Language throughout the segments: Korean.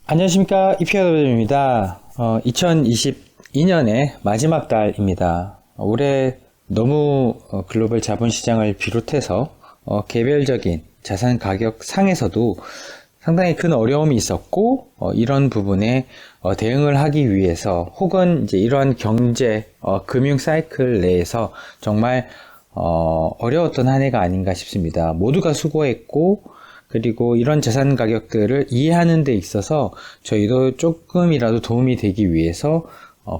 안녕하십니까, 이피아노입니다. 2022년의 마지막 달입니다. 올해 너무 글로벌 자본시장을 비롯해서 개별적인 자산 가격 상에서도 상당히 큰 어려움이 있었고, 이런 부분에 대응을 하기 위해서 혹은 이제 이러한 경제 금융 사이클 내에서 정말 어려웠던 한 해가 아닌가 싶습니다. 모두가 수고했고, 그리고 이런 자산 가격들을 이해하는 데 있어서 저희도 조금이라도 도움이 되기 위해서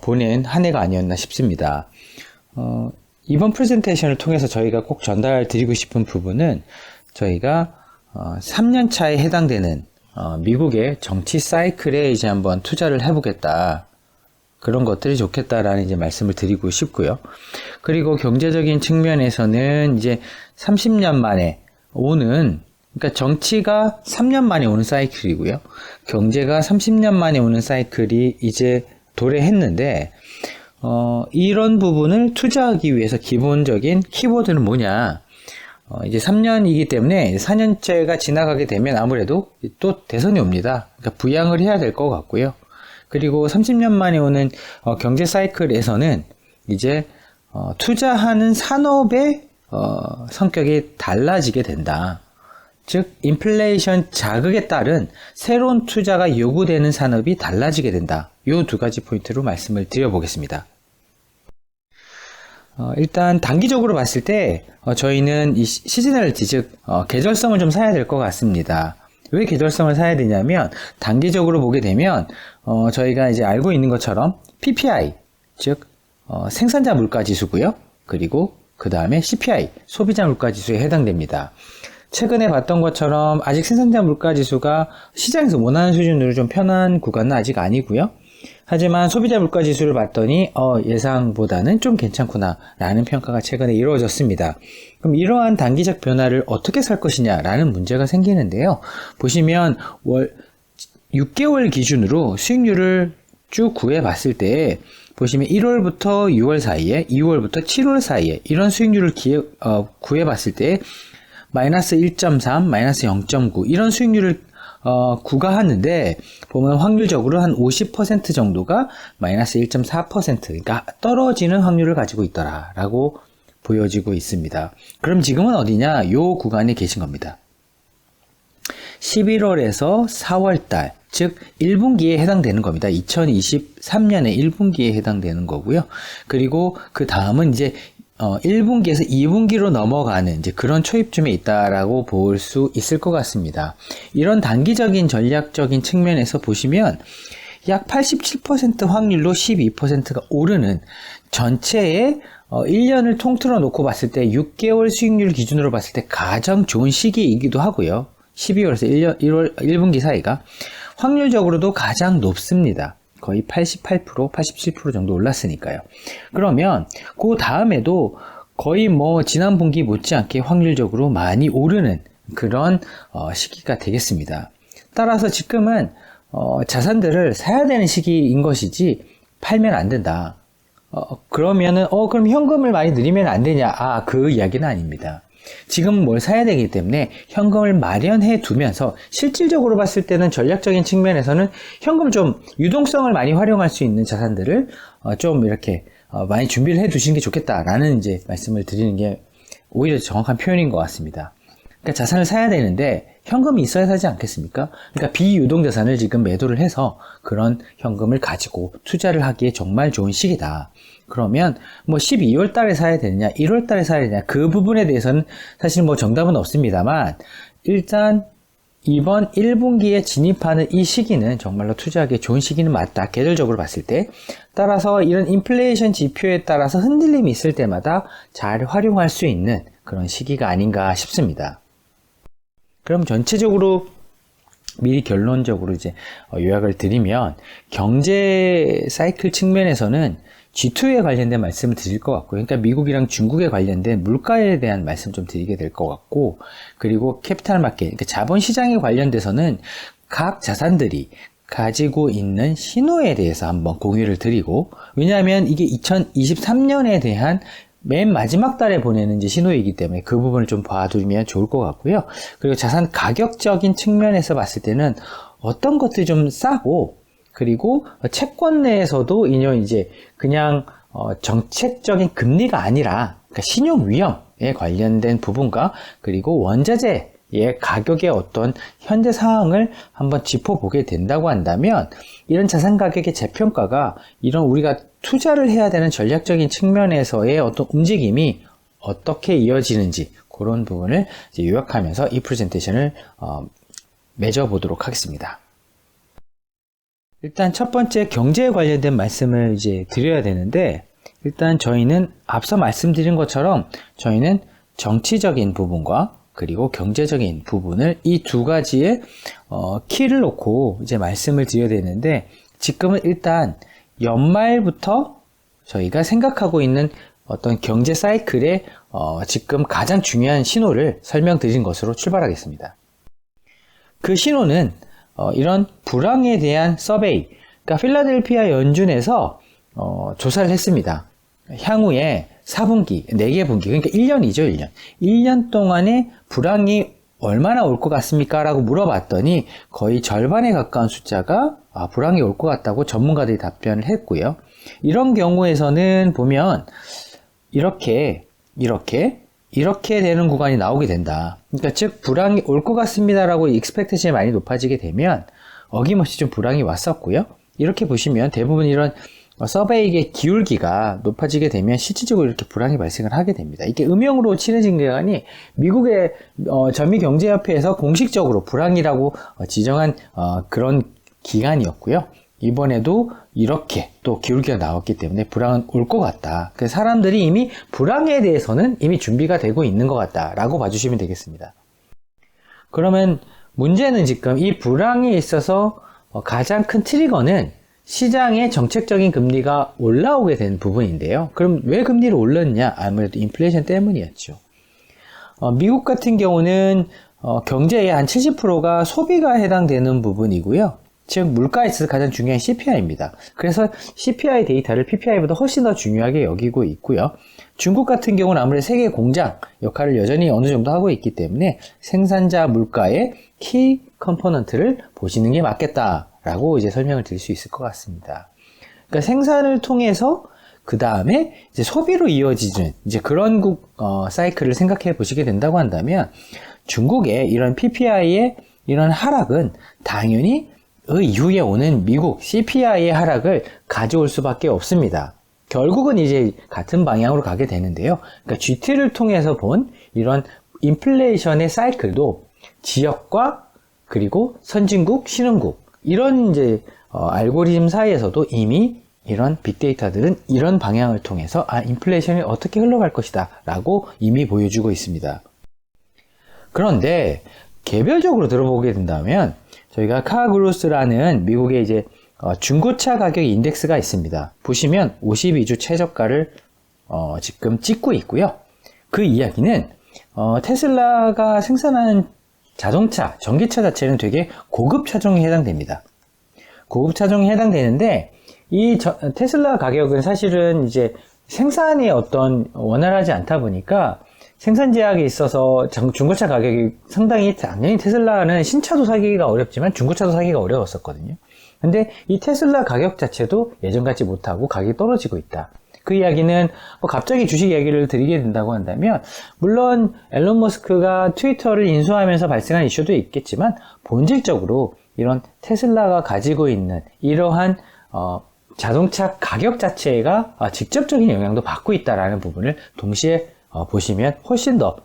보낸 한 해가 아니었나 싶습니다. 이번 프레젠테이션을 통해서 저희가 꼭 전달 드리고 싶은 부분은 저희가 3년 차에 해당되는 미국의 정치 사이클에 이제 한번 투자를 해보겠다. 그런 것들이 좋겠다라는 이제 말씀을 드리고 싶고요. 그리고 경제적인 측면에서는 이제 30년 만에 오는, 그러니까 정치가 3년 만에 오는 사이클이고요. 경제가 30년 만에 오는 사이클이 이제 도래했는데, 이런 부분을 투자하기 위해서 기본적인 키워드는 뭐냐? 이제 3년이기 때문에 4년째가 지나가게 되면 아무래도 또 대선이 옵니다. 그러니까 부양을 해야 될 것 같고요. 그리고 30년 만에 오는 경제 사이클에서는 이제 투자하는 산업의 성격이 달라지게 된다. 즉 인플레이션 자극에 따른 새로운 투자가 요구되는 산업이 달라지게 된다. 이 두 가지 포인트로 말씀을 드려보겠습니다. 일단 단기적으로 봤을 때 저희는 이 시즈널티, 즉 계절성을 좀 사야 될 것 같습니다. 왜 계절성을 사야 되냐면 단기적으로 보게 되면 저희가 이제 알고 있는 것처럼 PPI, 즉 생산자 물가 지수고요. 그리고 그 다음에 CPI, 소비자 물가 지수에 해당됩니다. 최근에 봤던 것처럼 아직 생산자 물가 지수가 시장에서 원하는 수준으로 좀 편한 구간은 아직 아니고요. 하지만 소비자 물가 지수를 봤더니 예상보다는 좀 괜찮구나 라는 평가가 최근에 이루어졌습니다. 그럼 이러한 단기적 변화를 어떻게 살 것이냐 라는 문제가 생기는데요. 보시면 6개월 기준으로 수익률을 쭉 구해 봤을 때 보시면 1월부터 6월 사이에, 2월부터 7월 사이에 이런 수익률을 구해 봤을 때 마이너스 1.3, 마이너스 0.9 이런 수익률을 구가하는데 보면 확률적으로 한 50% 정도가 마이너스 1.4%, 그러니까 떨어지는 확률을 가지고 있더라라고 보여지고 있습니다. 그럼 지금은 어디냐? 요 구간에 계신 겁니다. 11월에서 4월달, 즉 1분기에 해당되는 겁니다. 2023년의 1분기에 해당되는 거고요. 그리고 그 다음은 이제 1분기에서 2분기로 넘어가는 이제 그런 초입쯤에 있다라고 볼 수 있을 것 같습니다. 이런 단기적인 전략적인 측면에서 보시면 약 87% 확률로 12%가 오르는 전체의 1년을 통틀어 놓고 봤을 때 6개월 수익률 기준으로 봤을 때 가장 좋은 시기이기도 하고요. 12월에서 1분기 사이가 확률적으로도 가장 높습니다. 거의 88%, 87% 정도 올랐으니까요. 그러면 그 다음에도 거의 지난 분기 못지않게 확률적으로 많이 오르는 그런 시기가 되겠습니다. 따라서 지금은 자산들을 사야 되는 시기인 것이지 팔면 안 된다. 그러면은 그럼 현금을 많이 들이면 안 되냐? 그 이야기는 아닙니다. 지금 뭘 사야 되기 때문에 현금을 마련해 두면서 실질적으로 봤을 때는 전략적인 측면에서는 현금 좀 유동성을 많이 활용할 수 있는 자산들을 좀 이렇게 많이 준비를 해 두시는 게 좋겠다라는 이제 말씀을 드리는 게 오히려 정확한 표현인 것 같습니다. 그러니까 자산을 사야 되는데 현금이 있어야 사지 않겠습니까? 그러니까 비유동 자산을 지금 매도를 해서 그런 현금을 가지고 투자를 하기에 정말 좋은 시기다. 그러면 12월 달에 사야 되느냐, 1월 달에 사야 되느냐, 그 부분에 대해서는 사실 정답은 없습니다만, 일단 이번 1분기에 진입하는 이 시기는 정말로 투자하기에 좋은 시기는 맞다. 계절적으로 봤을 때. 따라서 이런 인플레이션 지표에 따라서 흔들림이 있을 때마다 잘 활용할 수 있는 그런 시기가 아닌가 싶습니다. 그럼 전체적으로 미리 결론적으로 이제 요약을 드리면 경제 사이클 측면에서는 G2에 관련된 말씀을 드릴 것 같고요. 그러니까 미국이랑 중국에 관련된 물가에 대한 말씀 좀 드리게 될 것 같고, 그리고 캐피탈 마켓, 그러니까 자본시장에 관련돼서는 각 자산들이 가지고 있는 신호에 대해서 한번 공유를 드리고, 왜냐하면 이게 2023년에 대한 맨 마지막 달에 보내는 이제 신호이기 때문에 그 부분을 좀 봐두면 좋을 것 같고요. 그리고 자산 가격적인 측면에서 봤을 때는 어떤 것들이 좀 싸고, 그리고 채권 내에서도 이제 그냥 정책적인 금리가 아니라 그러니까 신용 위험에 관련된 부분과 그리고 원자재의 가격의 어떤 현재 상황을 한번 짚어보게 된다고 한다면 이런 자산 가격의 재평가가 이런 우리가 투자를 해야 되는 전략적인 측면에서의 어떤 움직임이 어떻게 이어지는지 그런 부분을 이제 요약하면서 이 프레젠테이션을 맺어보도록 하겠습니다. 일단 첫 번째 경제에 관련된 말씀을 이제 드려야 되는데, 일단 저희는 앞서 말씀드린 것처럼 저희는 정치적인 부분과 그리고 경제적인 부분을 이 두 가지의 키를 놓고 이제 말씀을 드려야 되는데, 지금은 일단 연말부터 저희가 생각하고 있는 어떤 경제 사이클의 지금 가장 중요한 신호를 설명드린 것으로 출발하겠습니다. 그 신호는 이런 불황에 대한 서베이, 그러니까 필라델피아 연준에서 조사를 했습니다. 향후에 4분기, 4개 분기, 그러니까 1년이죠, 1년. 1년 동안에 불황이 얼마나 올 것 같습니까? 라고 물어봤더니 거의 절반에 가까운 숫자가 불황이 올 것 같다고 전문가들이 답변을 했고요. 이런 경우에서는 보면 이렇게 되는 구간이 나오게 된다. 그러니까 즉 불황이 올 것 같습니다라고 익스펙테이션이 많이 높아지게 되면 어김없이 좀 불황이 왔었고요. 이렇게 보시면 대부분 이런 서베이의 기울기가 높아지게 되면 실질적으로 이렇게 불황이 발생을 하게 됩니다. 이게 음영으로 친해진 기간이 미국의 전미경제협회에서 공식적으로 불황이라고 지정한 그런 기간이었고요. 이번에도 이렇게 또 기울기가 나왔기 때문에 불황은 올 것 같다. 그래서 사람들이 이미 불황에 대해서는 이미 준비가 되고 있는 것 같다라고 봐주시면 되겠습니다. 그러면 문제는 지금 이 불황에 있어서 가장 큰 트리거는 시장의 정책적인 금리가 올라오게 된 부분인데요. 그럼 왜 금리를 올렸냐? 아무래도 인플레이션 때문이었죠. 미국 같은 경우는 경제의 한 70%가 소비가 해당되는 부분이고요. 즉 물가에 있어서 가장 중요한 CPI입니다. 그래서 CPI 데이터를 PPI보다 훨씬 더 중요하게 여기고 있고요. 중국 같은 경우는 아무래도 세계 공장 역할을 여전히 어느 정도 하고 있기 때문에 생산자 물가의 키 컴포넌트를 보시는 게 맞겠다라고 이제 설명을 드릴 수 있을 것 같습니다. 그러니까 생산을 통해서 그 다음에 이제 소비로 이어지는 이제 그런 사이클을 생각해 보시게 된다고 한다면 중국의 이런 PPI의 이런 하락은 당연히 이후에 오는 미국 CPI의 하락을 가져올 수밖에 없습니다. 결국은 이제 같은 방향으로 가게 되는데요. 그러니까 GT를 통해서 본 이런 인플레이션의 사이클도 지역과 그리고 선진국, 신흥국 이런 이제 알고리즘 사이에서도 이미 이런 빅데이터들은 이런 방향을 통해서 인플레이션이 어떻게 흘러갈 것이다 라고 이미 보여주고 있습니다. 그런데 개별적으로 들어보게 된다면 저희가 카그로스라는 미국의 이제 중고차 가격 인덱스가 있습니다. 보시면 52주 최저가를 지금 찍고 있고요. 그 이야기는 테슬라가 생산하는 자동차, 전기차 자체는 되게 고급 차종에 해당됩니다. 고급 차종에 해당되는데 이 테슬라 가격은 사실은 이제 생산이 어떤 원활하지 않다 보니까 생산 제약이 있어서 중고차 가격이 상당히 당연히 테슬라는 신차도 사기가 어렵지만 중고차도 사기가 어려웠었거든요. 근데 이 테슬라 가격 자체도 예전 같지 못하고 가격이 떨어지고 있다. 그 이야기는 갑자기 주식 이야기를 드리게 된다고 한다면 물론 앨런 머스크가 트위터를 인수하면서 발생한 이슈도 있겠지만 본질적으로 이런 테슬라가 가지고 있는 이러한 자동차 가격 자체가 직접적인 영향도 받고 있다는 부분을 동시에 보시면 훨씬 더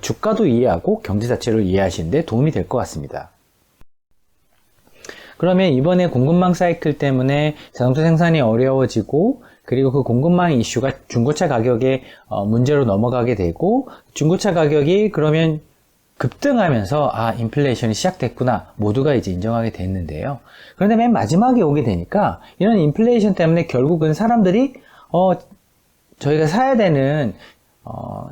주가도 이해하고 경제 자체를 이해하시는데 도움이 될 것 같습니다. 그러면 이번에 공급망 사이클 때문에 자동차 생산이 어려워지고 그리고 그 공급망 이슈가 중고차 가격의 문제로 넘어가게 되고 중고차 가격이 그러면 급등하면서 인플레이션이 시작됐구나 모두가 이제 인정하게 됐는데요. 그런데 맨 마지막에 오게 되니까 이런 인플레이션 때문에 결국은 사람들이 저희가 사야 되는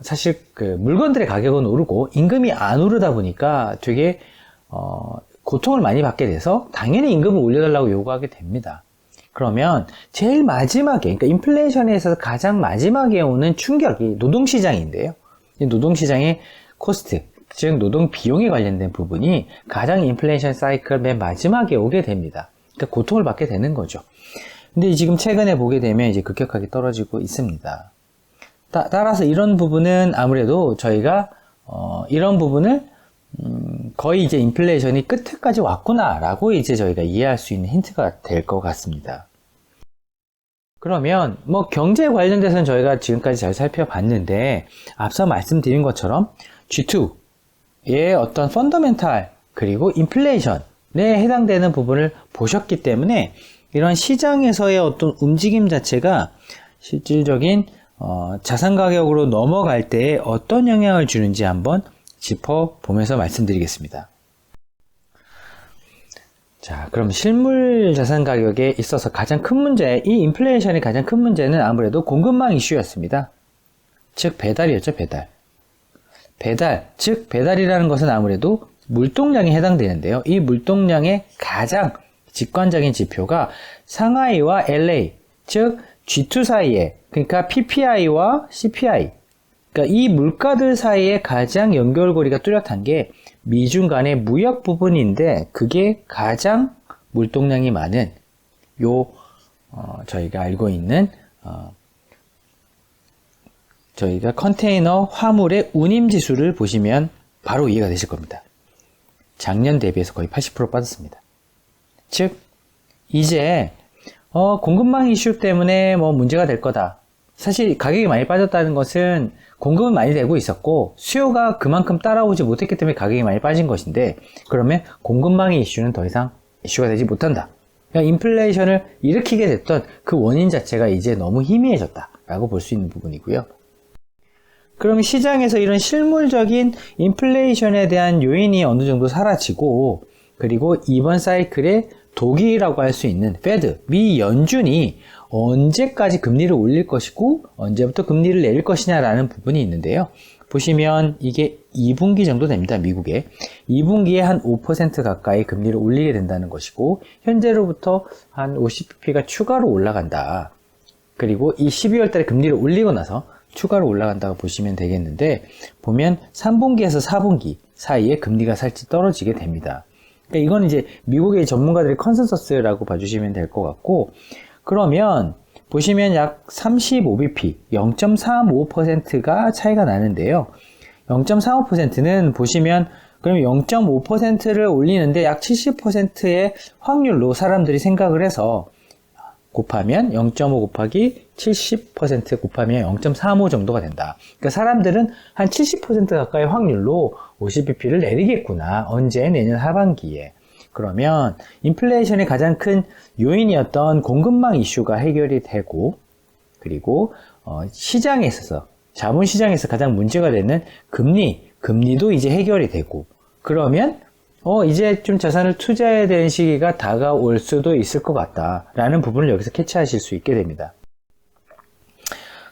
사실 그 물건들의 가격은 오르고 임금이 안 오르다 보니까 되게 고통을 많이 받게 돼서 당연히 임금을 올려달라고 요구하게 됩니다. 그러면 제일 마지막에, 그러니까 인플레이션에 있어서 가장 마지막에 오는 충격이 노동시장인데요. 이 노동시장의 코스트, 즉 노동 비용에 관련된 부분이 가장 인플레이션 사이클 맨 마지막에 오게 됩니다. 그러니까 고통을 받게 되는 거죠. 근데 지금 최근에 보게 되면 이제 급격하게 떨어지고 있습니다. 따라서 이런 부분은 아무래도 저희가 이런 부분을 거의 이제 인플레이션이 끝에까지 왔구나라고 이제 저희가 이해할 수 있는 힌트가 될 것 같습니다. 그러면 뭐 경제 관련돼서는 저희가 지금까지 잘 살펴봤는데 앞서 말씀드린 것처럼 G2의 어떤 펀더멘탈 그리고 인플레이션에 해당되는 부분을 보셨기 때문에 이런 시장에서의 어떤 움직임 자체가 실질적인 자산 가격으로 넘어갈 때 어떤 영향을 주는지 한번 짚어보면서 말씀드리겠습니다. 자, 그럼 실물 자산 가격에 있어서 가장 큰 문제, 이 인플레이션의 가장 큰 문제는 아무래도 공급망 이슈였습니다. 즉 배달이었죠, 배달. 즉 배달이라는 것은 아무래도 물동량에 해당되는데요. 이 물동량의 가장 직관적인 지표가 상하이와 LA, 즉 G2 사이에, 그러니까 PPI와 CPI, 그러니까 이 물가들 사이에 가장 연결고리가 뚜렷한 게 미중 간의 무역 부분인데 그게 가장 물동량이 많은 저희가 알고 있는 저희가 컨테이너 화물의 운임 지수를 보시면 바로 이해가 되실 겁니다. 작년 대비해서 거의 80% 빠졌습니다. 즉 이제 공급망 이슈 때문에 뭐 문제가 될 거다. 사실 가격이 많이 빠졌다는 것은 공급은 많이 되고 있었고 수요가 그만큼 따라오지 못했기 때문에 가격이 많이 빠진 것인데, 그러면 공급망의 이슈는 더 이상 이슈가 되지 못한다. 그러니까 인플레이션을 일으키게 됐던 그 원인 자체가 이제 너무 희미해졌다라고 볼 수 있는 부분이고요. 그러면 시장에서 이런 실물적인 인플레이션에 대한 요인이 어느 정도 사라지고, 그리고 이번 사이클의 독이라고 할 수 있는 페드, 미 연준이 언제까지 금리를 올릴 것이고 언제부터 금리를 내릴 것이냐라는 부분이 있는데요. 보시면 이게 2분기 정도 됩니다. 미국에 2분기에 한 5% 가까이 금리를 올리게 된다는 것이고, 현재로부터 한 50bp가 추가로 올라간다. 그리고 이 12월 달에 금리를 올리고 나서 추가로 올라간다고 보시면 되겠는데, 보면 3분기에서 4분기 사이에 금리가 살짝 떨어지게 됩니다. 그러니까 이건 이제 미국의 전문가들의 컨센서스라고 봐주시면 될 것 같고, 그러면 보시면 약 35bp, 0.35%가 차이가 나는데요. 0.35%는 보시면 그럼 0.5%를 올리는데 약 70%의 확률로 사람들이 생각을 해서 곱하면 0.5 곱하기 70% 곱하면 0.35 정도가 된다. 그러니까 사람들은 한 70% 가까이 확률로 50bp를 내리겠구나. 언제? 내년 하반기에. 그러면 인플레이션의 가장 큰 요인이었던 공급망 이슈가 해결이 되고, 그리고 시장에 있어서, 자본시장에서 가장 문제가 되는 금리도 이제 해결이 되고, 그러면 이제 좀 자산을 투자해야 되는 시기가 다가올 수도 있을 것 같다라는 부분을 여기서 캐치하실 수 있게 됩니다.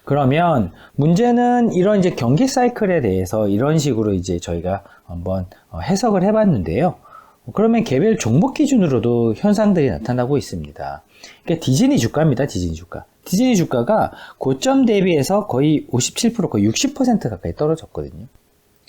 그러면 문제는 이런 이제 경기 사이클에 대해서 이런 식으로 이제 저희가 한번 해석을 해봤는데요. 그러면 개별 종목 기준으로도 현상들이 나타나고 있습니다. 그러니까 디즈니 주가입니다. 디즈니 주가. 디즈니 주가가 고점 대비해서 거의 57%, 거의 60% 가까이 떨어졌거든요.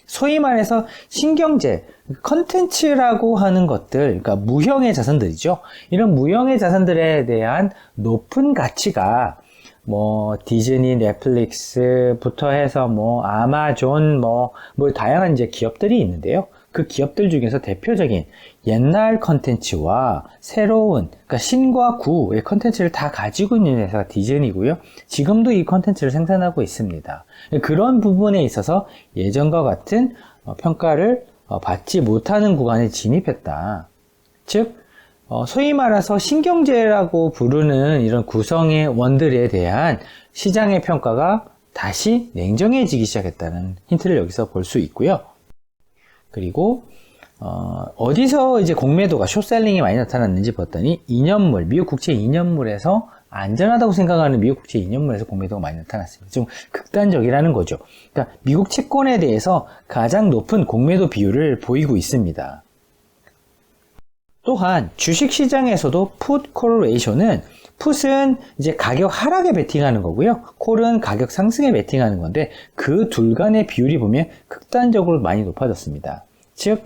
소위 말해서 신경제, 컨텐츠라고 하는 것들, 그러니까 무형의 자산들이죠. 이런 무형의 자산들에 대한 높은 가치가 뭐 디즈니, 넷플릭스부터 해서 뭐 아마존, 뭐 다양한 이제 기업들이 있는데요. 그 기업들 중에서 대표적인 옛날 컨텐츠와 새로운, 그러니까 신과 구의 컨텐츠를 다 가지고 있는 회사가 디즈니고요. 지금도 이 컨텐츠를 생산하고 있습니다. 그런 부분에 있어서 예전과 같은 평가를 받지 못하는 구간에 진입했다. 즉, 소위 말해서 신경제라고 부르는 이런 구성의 원들에 대한 시장의 평가가 다시 냉정해지기 시작했다는 힌트를 여기서 볼 수 있고요. 그리고 어디서 이제 공매도가 숏셀링이 많이 나타났는지 봤더니 미국 국채 2년물에서 안전하다고 생각하는 미국 국채 2년물에서 공매도가 많이 나타났습니다. 좀 극단적이라는 거죠. 그러니까 미국 채권에 대해서 가장 높은 공매도 비율을 보이고 있습니다. 또한 주식시장에서도 풋 코릴레이션은 풋은 이제 가격 하락에 베팅하는 거고요. 콜은 가격 상승에 베팅하는 건데 그 둘 간의 비율이 보면 극단적으로 많이 높아졌습니다. 즉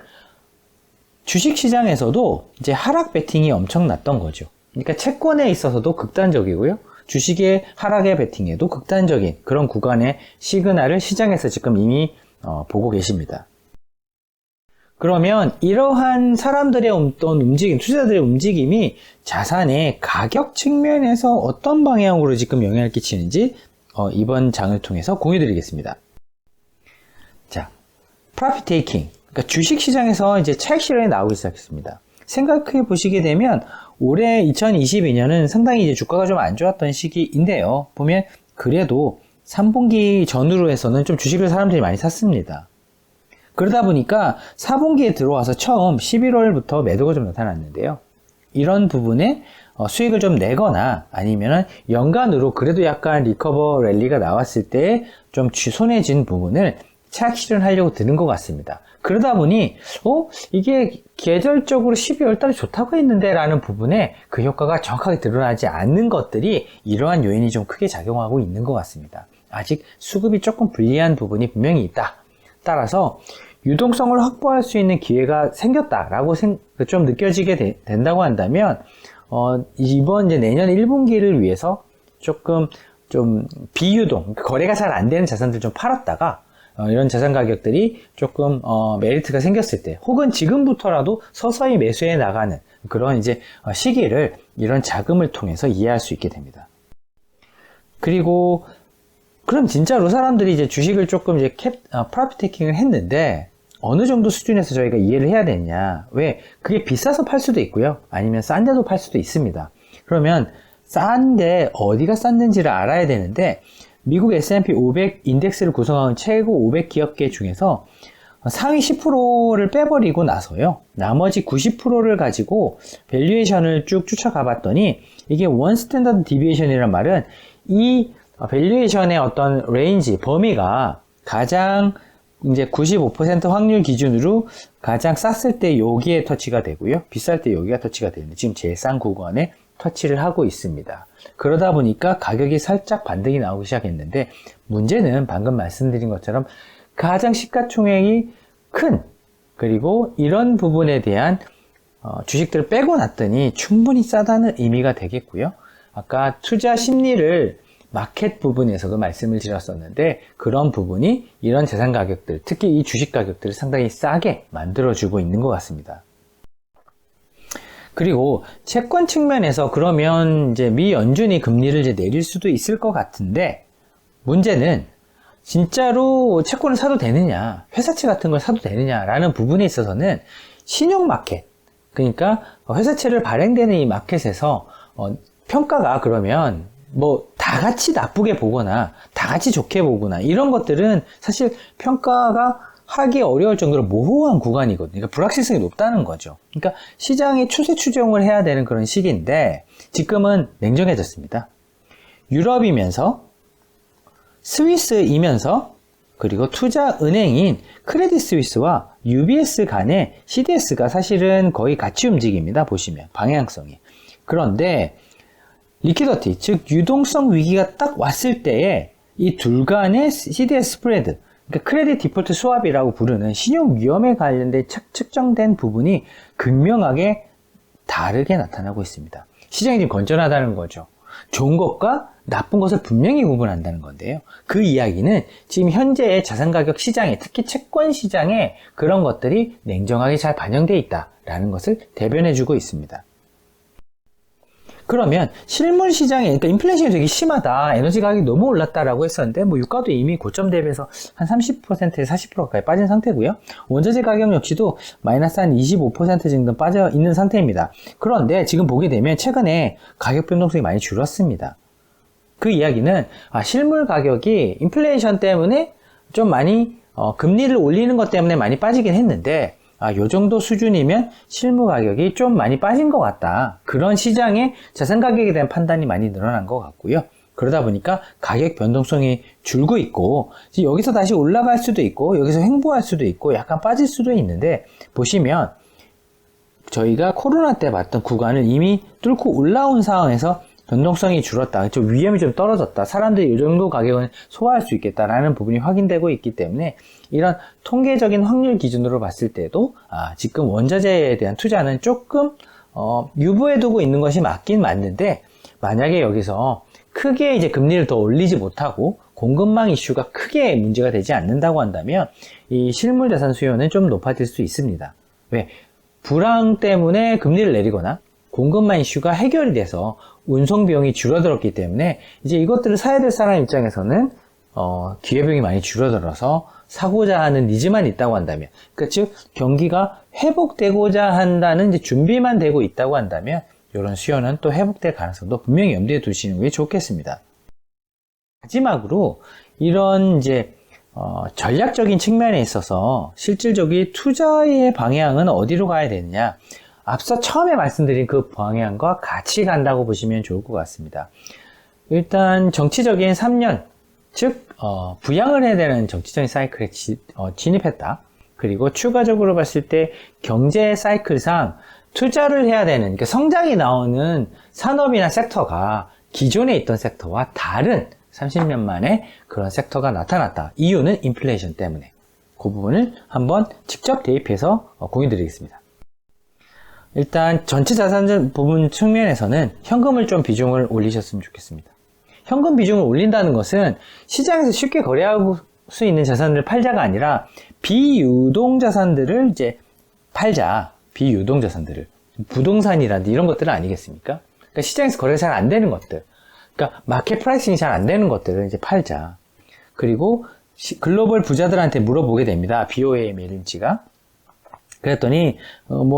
주식시장에서도 이제 하락 베팅이 엄청났던 거죠. 그러니까 채권에 있어서도 극단적이고요. 주식의 하락의 베팅에도 극단적인 그런 구간의 시그널을 시장에서 지금 이미 보고 계십니다. 그러면 이러한 사람들의 어떤 움직임, 투자자들의 움직임이 자산의 가격 측면에서 어떤 방향으로 지금 영향을 끼치는지 이번 장을 통해서 공유 드리겠습니다. 자, profit taking. 그러니까 주식 시장에서 이제 차익 실현이 나오기 시작했습니다. 생각해 보시게 되면 올해 2022년은 상당히 이제 주가가 좀 안 좋았던 시기인데요. 보면 그래도 3분기 전후로 해서는 좀 주식을 사람들이 많이 샀습니다. 그러다 보니까 4분기에 들어와서 처음 11월부터 매도가 좀 나타났는데요. 이런 부분에 수익을 좀 내거나 아니면 연간으로 그래도 약간 리커버 랠리가 나왔을 때 좀 손해진 부분을 차익 실현하려고 드는 것 같습니다. 그러다 보니 이게 계절적으로 12월 달에 좋다고 했는데 라는 부분에 그 효과가 정확하게 드러나지 않는 것들이 이러한 요인이 좀 크게 작용하고 있는 것 같습니다. 아직 수급이 조금 불리한 부분이 분명히 있다. 따라서 유동성을 확보할 수 있는 기회가 생겼다라고 좀 느껴지게 된다고 한다면 이번 이제 내년 1분기를 위해서 조금 좀 비유동, 거래가 잘 안 되는 자산들 좀 팔았다가 이런 자산 가격들이 조금 메리트가 생겼을 때 혹은 지금부터라도 서서히 매수해 나가는 그런 이제 시기를 이런 자금을 통해서 이해할 수 있게 됩니다. 그리고 그럼 진짜로 사람들이 이제 주식을 조금 이제 프로핏 테이킹을 했는데 어느 정도 수준에서 저희가 이해를 해야 되느냐. 왜? 그게 비싸서 팔 수도 있고요. 아니면 싼 데도 팔 수도 있습니다. 그러면 싼데 어디가 쌌는지를 알아야 되는데 미국 S&P 500 인덱스를 구성하는 최고 500 기업계 중에서 상위 10%를 빼버리고 나서요. 나머지 90%를 가지고 밸류에이션을 쭉 쫓아가 봤더니 이게 원 스탠다드 디비에이션이란 말은 이 밸류에이션의 어떤 레인지, 범위가 가장 이제 95% 확률 기준으로 가장 쌌을 때 여기에 터치가 되고요. 비쌀 때 여기가 터치가 되는데 지금 제일 싼 구간에 터치를 하고 있습니다. 그러다 보니까 가격이 살짝 반등이 나오기 시작했는데 문제는 방금 말씀드린 것처럼 가장 시가총액이 큰 그리고 이런 부분에 대한 주식들을 빼고 놨더니 충분히 싸다는 의미가 되겠고요. 아까 투자 심리를 마켓 부분에서도 말씀을 드렸었는데 그런 부분이 이런 자산 가격들, 특히 이 주식 가격들을 상당히 싸게 만들어주고 있는 것 같습니다. 그리고 채권 측면에서 그러면 이제 미 연준이 금리를 이제 내릴 수도 있을 것 같은데 문제는 진짜로 채권을 사도 되느냐, 회사채 같은 걸 사도 되느냐라는 부분에 있어서는 신용 마켓, 그러니까 회사채를 발행되는 이 마켓에서 평가가 그러면 뭐 다 같이 나쁘게 보거나 다 같이 좋게 보거나 이런 것들은 사실 평가가 하기 어려울 정도로 모호한 구간이거든요. 그러니까 불확실성이 높다는 거죠. 그러니까 시장이 추세 추종을 해야 되는 그런 시기인데 지금은 냉정해졌습니다. 유럽이면서 스위스이면서 그리고 투자은행인 크레딧 스위스와 UBS 간의 CDS가 사실은 거의 같이 움직입니다. 보시면 방향성이. 그런데 리퀴디티, 즉 유동성 위기가 딱 왔을 때에 이 둘 간의 CDS 스프레드, 그러니까 크레딧 디폴트 스왑이라고 부르는 신용 위험에 관련된 측정된 부분이 극명하게 다르게 나타나고 있습니다. 시장이 지금 건전하다는 거죠. 좋은 것과 나쁜 것을 분명히 구분한다는 건데요. 그 이야기는 지금 현재의 자산 가격 시장에, 특히 채권 시장에 그런 것들이 냉정하게 잘 반영되어 있다라는 것을 대변해주고 있습니다. 그러면 실물 시장에, 그러니까 인플레이션이 되게 심하다, 에너지 가격이 너무 올랐다라고 했었는데 뭐 유가도 이미 고점 대비해서 한 30%에서 40% 가까이 빠진 상태고요. 원자재 가격 역시도 마이너스 한 25% 정도 빠져 있는 상태입니다. 그런데 지금 보게 되면 최근에 가격 변동성이 많이 줄었습니다. 그 이야기는 실물 가격이 인플레이션 때문에 좀 많이 금리를 올리는 것 때문에 많이 빠지긴 했는데 요 정도 수준이면 실무 가격이 좀 많이 빠진 것 같다. 그런 시장의 자산 가격에 대한 판단이 많이 늘어난 것 같고요. 그러다 보니까 가격 변동성이 줄고 있고 여기서 다시 올라갈 수도 있고 여기서 횡보할 수도 있고 약간 빠질 수도 있는데 보시면 저희가 코로나 때 봤던 구간을 이미 뚫고 올라온 상황에서 변동성이 줄었다. 좀 위험이 좀 떨어졌다. 사람들이 이 정도 가격은 소화할 수 있겠다라는 부분이 확인되고 있기 때문에 이런 통계적인 확률 기준으로 봤을 때도 지금 원자재에 대한 투자는 조금 유보해 두고 있는 것이 맞긴 맞는데, 만약에 여기서 크게 이제 금리를 더 올리지 못하고 공급망 이슈가 크게 문제가 되지 않는다고 한다면 이 실물 자산 수요는 좀 높아질 수 있습니다. 왜? 불황 때문에 금리를 내리거나 공급망 이슈가 해결이 돼서 운송 비용이 줄어들었기 때문에 이제 이것들을 사야 될 사람 입장에서는 기회비용이 많이 줄어들어서 사고자 하는 니즈만 있다고 한다면, 그러니까 즉 경기가 회복되고자 한다는 이제 준비만 되고 있다고 한다면 이런 수요는 또 회복될 가능성도 분명히 염두에 두시는 게 좋겠습니다. 마지막으로 이런 이제 전략적인 측면에 있어서 실질적인 투자의 방향은 어디로 가야 되느냐, 앞서 처음에 말씀드린 그 방향과 같이 간다고 보시면 좋을 것 같습니다. 일단 정치적인 3년, 즉 부양을 해야 되는 정치적인 사이클에 진입했다. 그리고 추가적으로 봤을 때 경제 사이클상 투자를 해야 되는, 그러니까 성장이 나오는 산업이나 섹터가 기존에 있던 섹터와 다른 30년 만에 그런 섹터가 나타났다. 이유는 인플레이션 때문에. 그 부분을 한번 직접 대입해서 공유 드리겠습니다. 일단 전체 자산 부분 측면에서는 현금을 좀 비중을 올리셨으면 좋겠습니다. 현금 비중을 올린다는 것은 시장에서 쉽게 거래할 수 있는 자산을 팔자가 아니라 비유동 자산들을 이제 팔자. 비유동 자산들을. 부동산이라든지 이런 것들은 아니겠습니까? 그러니까 시장에서 거래가 잘 안 되는 것들. 그러니까 마켓 프라이싱이 잘 안 되는 것들을 이제 팔자. 그리고 글로벌 부자들한테 물어보게 됩니다. BOA 메릴린치가. 그랬더니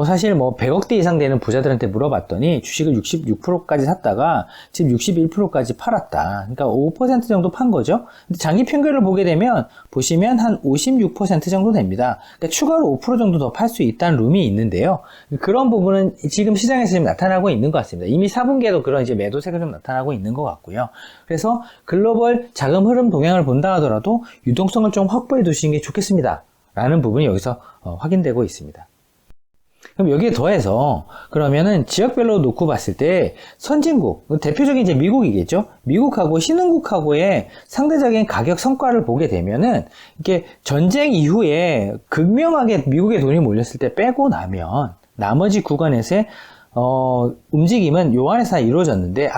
사실 100억대 이상 되는 부자들한테 물어봤더니 주식을 66%까지 샀다가 지금 61%까지 팔았다. 그러니까 5% 정도 판 거죠. 근데 장기 평균을 보게 되면 보시면 한 56% 정도 됩니다. 그러니까 추가로 5% 정도 더 팔 수 있다는 룸이 있는데요. 그런 부분은 지금 시장에서 지금 나타나고 있는 것 같습니다. 이미 4분기에도 그런 이제 매도세가 좀 나타나고 있는 것 같고요. 그래서 글로벌 자금 흐름 동향을 본다 하더라도 유동성을 좀 확보해 두시는 게 좋겠습니다. 라는 부분이 여기서 확인되고 있습니다. 그럼 여기에 더해서 그러면은 지역별로 놓고 봤을 때 선진국, 대표적인 이제 미국이겠죠? 미국하고 신흥국하고의 상대적인 가격 성과를 보게 되면은 이게 전쟁 이후에 극명하게 미국에 돈이 몰렸을 때 빼고 나면 나머지 구간에서의 움직임은 요 안에서 이루어졌는데,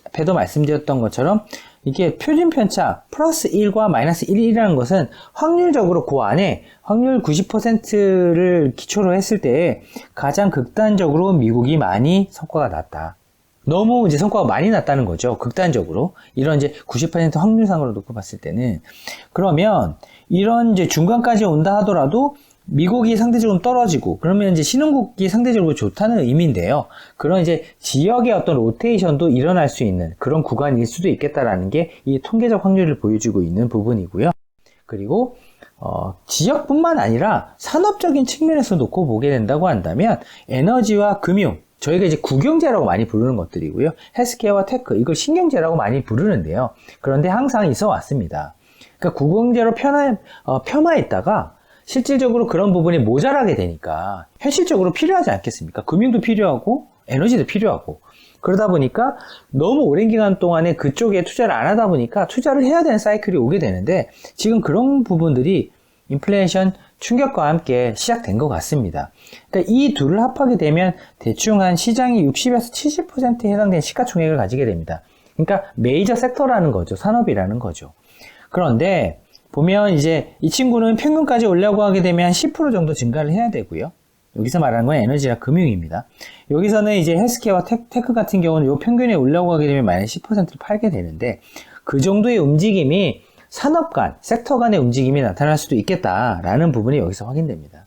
앞에도 말씀드렸던 것처럼 이게 표준 편차 플러스 1과 마이너스 1이라는 것은 확률적으로 그 안에 확률 90%를 기초로 했을 때 가장 극단적으로 미국이 많이 성과가 났다. 너무 이제 성과가 많이 났다는 거죠. 극단적으로. 이런 이제 90% 확률상으로 놓고 봤을 때는. 그러면 이런 이제 중간까지 온다 하더라도 미국이 상대적으로 떨어지고, 그러면 이제 신흥국이 상대적으로 좋다는 의미인데요. 그런 이제 지역의 어떤 로테이션도 일어날 수 있는 그런 구간일 수도 있겠다라는 게 이 통계적 확률을 보여주고 있는 부분이고요. 그리고 지역뿐만 아니라 산업적인 측면에서 놓고 보게 된다고 한다면 에너지와 금융, 저희가 이제 구경제라고 많이 부르는 것들이고요. 헬스케어와 테크, 이걸 신경제라고 많이 부르는데요. 그런데 항상 있어 왔습니다. 그러니까 구경제로 폄하했다가 실질적으로 그런 부분이 모자라게 되니까 현실적으로 필요하지 않겠습니까? 금융도 필요하고 에너지도 필요하고, 그러다 보니까 너무 오랜 기간 동안에 그쪽에 투자를 안 하다 보니까 투자를 해야 되는 사이클이 오게 되는데, 지금 그런 부분들이 인플레이션 충격과 함께 시작된 것 같습니다. 그러니까 이 둘을 합하게 되면 대충 한 시장이 60에서 70%에 해당되는 시가총액을 가지게 됩니다. 그러니까 메이저 섹터라는 거죠. 산업이라는 거죠. 그런데 보면 이제 이 친구는 평균까지 올라고 하게 되면 한 10% 정도 증가를 해야 되고요. 여기서 말하는 건 에너지와 금융입니다. 여기서는 이제 헬스케어와 테크 같은 경우는 이 평균에 올라고 하게 되면 마이너스 10%를 팔게 되는데, 그 정도의 움직임이 산업 간, 섹터 간의 움직임이 나타날 수도 있겠다라는 부분이 여기서 확인됩니다.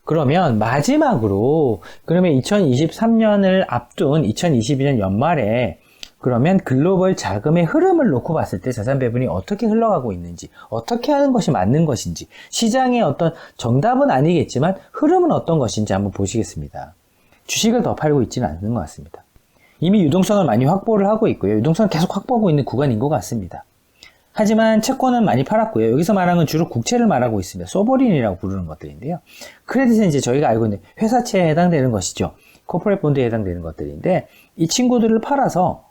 그러면 마지막으로, 그러면 2023년을 앞둔 2022년 연말에 그러면 글로벌 자금의 흐름을 놓고 봤을 때 자산 배분이 어떻게 흘러가고 있는지, 어떻게 하는 것이 맞는 것인지, 시장의 어떤 정답은 아니겠지만 흐름은 어떤 것인지 한번 보시겠습니다. 주식을 더 팔고 있지는 않는 것 같습니다. 이미 유동성을 많이 확보를 하고 있고요. 유동성을 계속 확보하고 있는 구간인 것 같습니다. 하지만 채권은 많이 팔았고요. 여기서 말하는 건 주로 국채를 말하고 있습니다. 소버린이라고 부르는 것들인데요. 크레딧은 이제 저희가 알고 있는 회사채에 해당되는 것이죠. 코퍼레이트 본드에 해당되는 것들인데 이 친구들을 팔아서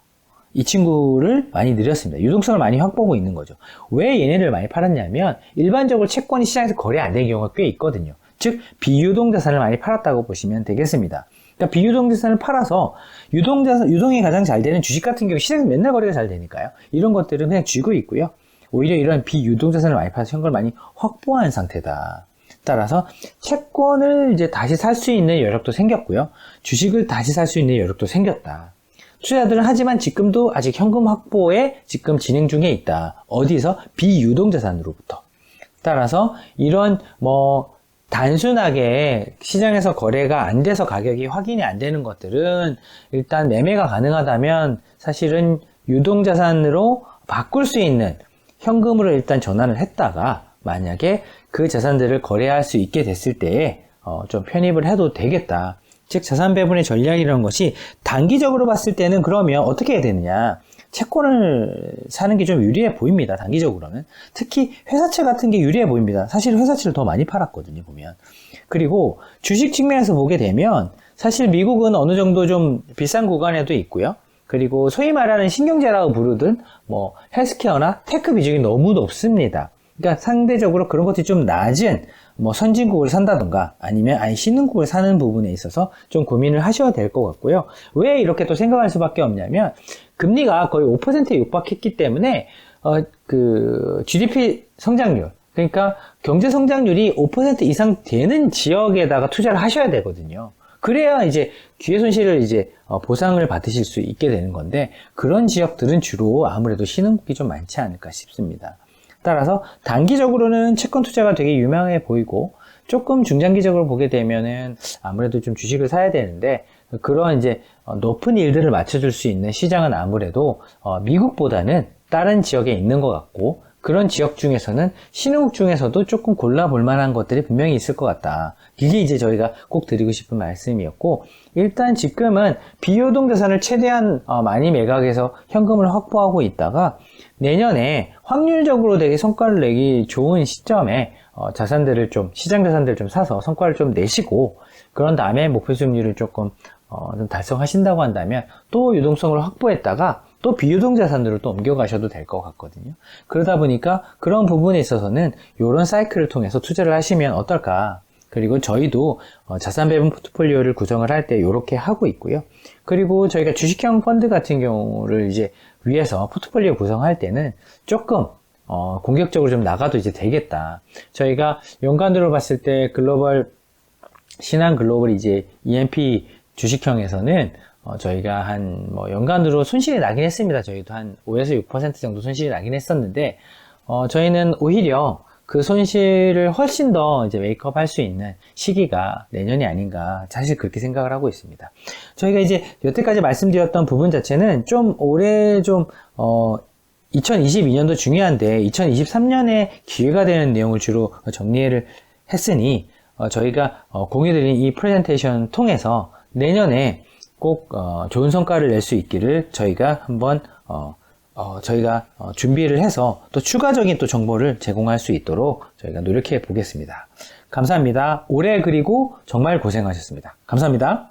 이 친구를 많이 늘렸습니다. 유동성을 많이 확보하고 있는 거죠. 왜 얘네를 많이 팔았냐면 일반적으로 채권이 시장에서 거래 안 되는 경우가 꽤 있거든요. 즉 비유동 자산을 많이 팔았다고 보시면 되겠습니다. 그러니까 비유동 자산을 팔아서 유동이 가장 잘 되는 주식 같은 경우 시장에서 맨날 거래가 잘 되니까요. 이런 것들은 그냥 쥐고 있고요. 오히려 이런 비유동 자산을 많이 팔아서 현금을 많이 확보한 상태다. 따라서 채권을 이제 다시 살 수 있는 여력도 생겼고요. 주식을 다시 살 수 있는 여력도 생겼다. 투자자들은 하지만 지금도 아직 현금 확보에 지금 진행 중에 있다. 어디서? 비유동 자산으로부터. 따라서 이런 단순하게 시장에서 거래가 안 돼서 가격이 확인이 안 되는 것들은 일단 매매가 가능하다면 사실은 유동자산으로 바꿀 수 있는 현금으로 일단 전환을 했다가 만약에 그 자산들을 거래할 수 있게 됐을 때에 좀 편입을 해도 되겠다. 즉 자산 배분의 전략이라는 것이 단기적으로 봤을 때는 그러면 어떻게 해야 되느냐. 채권을 사는 게 좀 유리해 보입니다. 단기적으로는. 특히 회사채 같은 게 유리해 보입니다. 사실 회사채를 더 많이 팔았거든요. 보면. 그리고 주식 측면에서 보게 되면 사실 미국은 어느 정도 좀 비싼 구간에도 있고요. 그리고 소위 말하는 신경제라고 부르든 헬스케어나 테크 비중이 너무 높습니다. 그러니까 상대적으로 그런 것들이 좀 낮은 선진국을 산다던가 아니면 신흥국을 사는 부분에 있어서 좀 고민을 하셔야 될 것 같고요. 왜 이렇게 또 생각할 수밖에 없냐면 금리가 거의 5%에 육박했기 때문에 GDP 성장률, 그러니까 경제 성장률이 5% 이상 되는 지역에다가 투자를 하셔야 되거든요. 그래야 이제 기회 손실을 이제 보상을 받으실 수 있게 되는 건데 그런 지역들은 주로 아무래도 신흥국이 좀 많지 않을까 싶습니다. 따라서 단기적으로는 채권 투자가 되게 유망해 보이고 조금 중장기적으로 보게 되면은 아무래도 좀 주식을 사야 되는데 그런 이제 높은 일들을 맞춰줄 수 있는 시장은 아무래도 미국보다는 다른 지역에 있는 것 같고 그런 지역 중에서는 신흥국 중에서도 조금 골라볼 만한 것들이 분명히 있을 것 같다. 이게 이제 저희가 꼭 드리고 싶은 말씀이었고 일단 지금은 비유동 자산을 최대한 많이 매각해서 현금을 확보하고 있다가 내년에 확률적으로 되게 성과를 내기 좋은 시점에 자산들을 시장 자산들을 좀 사서 성과를 좀 내시고 그런 다음에 목표 수익률을 조금 달성하신다고 한다면 또 유동성을 확보했다가 또 비유동 자산으로 또 옮겨가셔도 될 것 같거든요. 그러다 보니까 그런 부분에 있어서는 이런 사이클을 통해서 투자를 하시면 어떨까. 그리고 저희도 자산 배분 포트폴리오를 구성을 할 때 이렇게 하고 있고요. 그리고 저희가 주식형 펀드 같은 경우를 이제 위해서 포트폴리오 구성할 때는 조금 공격적으로 좀 나가도 이제 되겠다. 저희가 연간으로 봤을 때 신한 글로벌 이제 EMP 주식형에서는 저희가 연간으로 손실이 나긴 했습니다. 저희도 한 5에서 6% 정도 손실이 나긴 했었는데, 저희는 오히려 그 손실을 훨씬 더 이제 메이크업 할 수 있는 시기가 내년이 아닌가, 사실 그렇게 생각을 하고 있습니다. 저희가 이제 여태까지 말씀드렸던 부분 자체는 올해 2022년도 중요한데, 2023년에 기회가 되는 내용을 주로 정리를 했으니, 저희가 공유드린 이 프레젠테이션 통해서 내년에 꼭 좋은 성과를 낼 수 있기를 저희가 한번 저희가 준비를 해서 또 추가적인 또 정보를 제공할 수 있도록 저희가 노력해 보겠습니다. 감사합니다. 올해 그리고 정말 고생하셨습니다. 감사합니다.